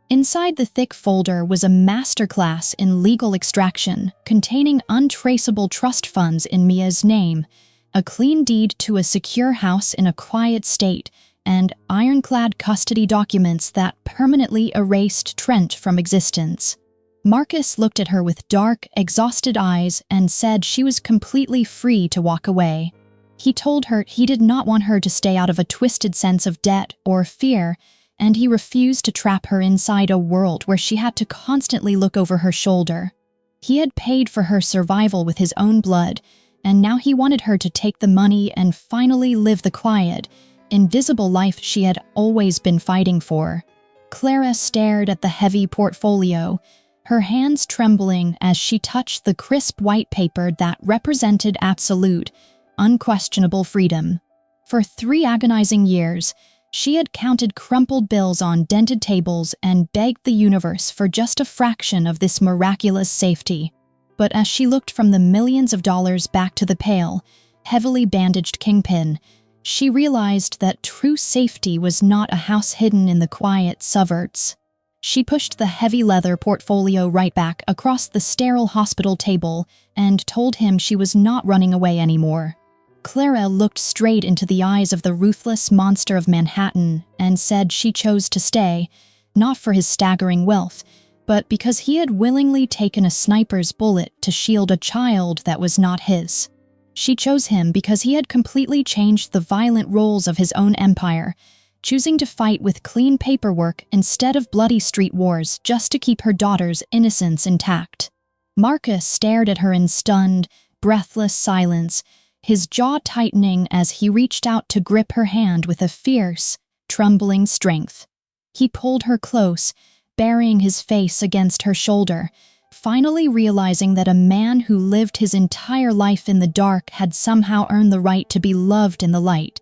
Inside the thick folder was a masterclass in legal extraction containing untraceable trust funds in Mia's name, a clean deed to a secure house in a quiet state, and ironclad custody documents that permanently erased Trent from existence. Marcus looked at her with dark, exhausted eyes and said she was completely free to walk away. He told her he did not want her to stay out of a twisted sense of debt or fear, and he refused to trap her inside a world where she had to constantly look over her shoulder. He had paid for her survival with his own blood, and now he wanted her to take the money and finally live the quiet, invisible life she had always been fighting for. Clara stared at the heavy portfolio, her hands trembling as she touched the crisp white paper that represented absolute, unquestionable freedom. For 3 agonizing years, she had counted crumpled bills on dented tables and begged the universe for just a fraction of this miraculous safety. But as she looked from the millions of dollars back to the pale, heavily bandaged Kingpin, she realized that true safety was not a house hidden in the quiet suburbs. She pushed the heavy leather portfolio right back across the sterile hospital table and told him she was not running away anymore. Clara looked straight into the eyes of the ruthless monster of Manhattan and said she chose to stay, not for his staggering wealth, but because he had willingly taken a sniper's bullet to shield a child that was not his. She chose him because he had completely changed the violent roles of his own empire, choosing to fight with clean paperwork instead of bloody street wars just to keep her daughter's innocence intact. Marcus stared at her in stunned, breathless silence, his jaw tightening as he reached out to grip her hand with a fierce, trembling strength. He pulled her close, burying his face against her shoulder, finally realizing that a man who lived his entire life in the dark had somehow earned the right to be loved in the light.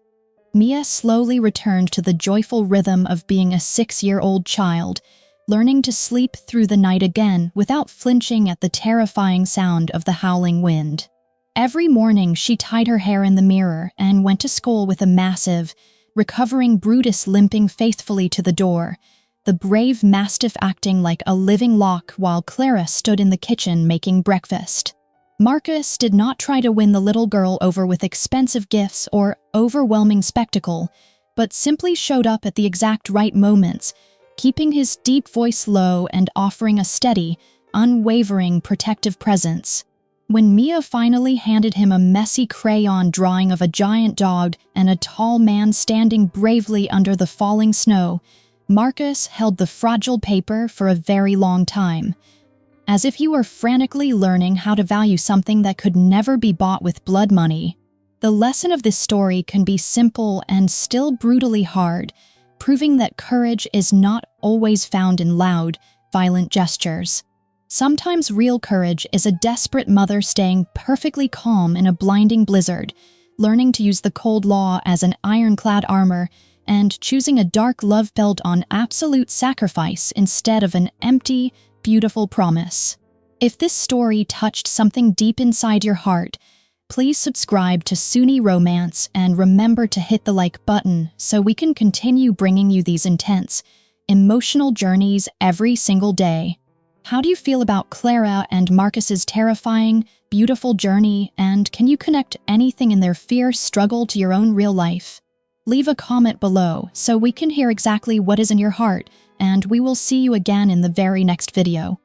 Mia slowly returned to the joyful rhythm of being a 6-year-old child, learning to sleep through the night again without flinching at the terrifying sound of the howling wind. Every morning she tied her hair in the mirror and went to school with a massive, recovering Brutus limping faithfully to the door, the brave mastiff acting like a living lock while Clara stood in the kitchen making breakfast. Marcus did not try to win the little girl over with expensive gifts or overwhelming spectacle, but simply showed up at the exact right moments, keeping his deep voice low and offering a steady, unwavering protective presence. When Mia finally handed him a messy crayon drawing of a giant dog and a tall man standing bravely under the falling snow, Marcus held the fragile paper for a very long time, as if he were frantically learning how to value something that could never be bought with blood money. The lesson of this story can be simple and still brutally hard, proving that courage is not always found in loud, violent gestures. Sometimes real courage is a desperate mother staying perfectly calm in a blinding blizzard, learning to use the cold law as an ironclad armor, and choosing a dark love built on absolute sacrifice instead of an empty, beautiful promise. If this story touched something deep inside your heart, please subscribe to Sunni Romance and remember to hit the like button so we can continue bringing you these intense, emotional journeys every single day. How do you feel about Clara and Marcus's terrifying, beautiful journey, and can you connect anything in their fierce struggle to your own real life? Leave a comment below so we can hear exactly what is in your heart, and we will see you again in the very next video.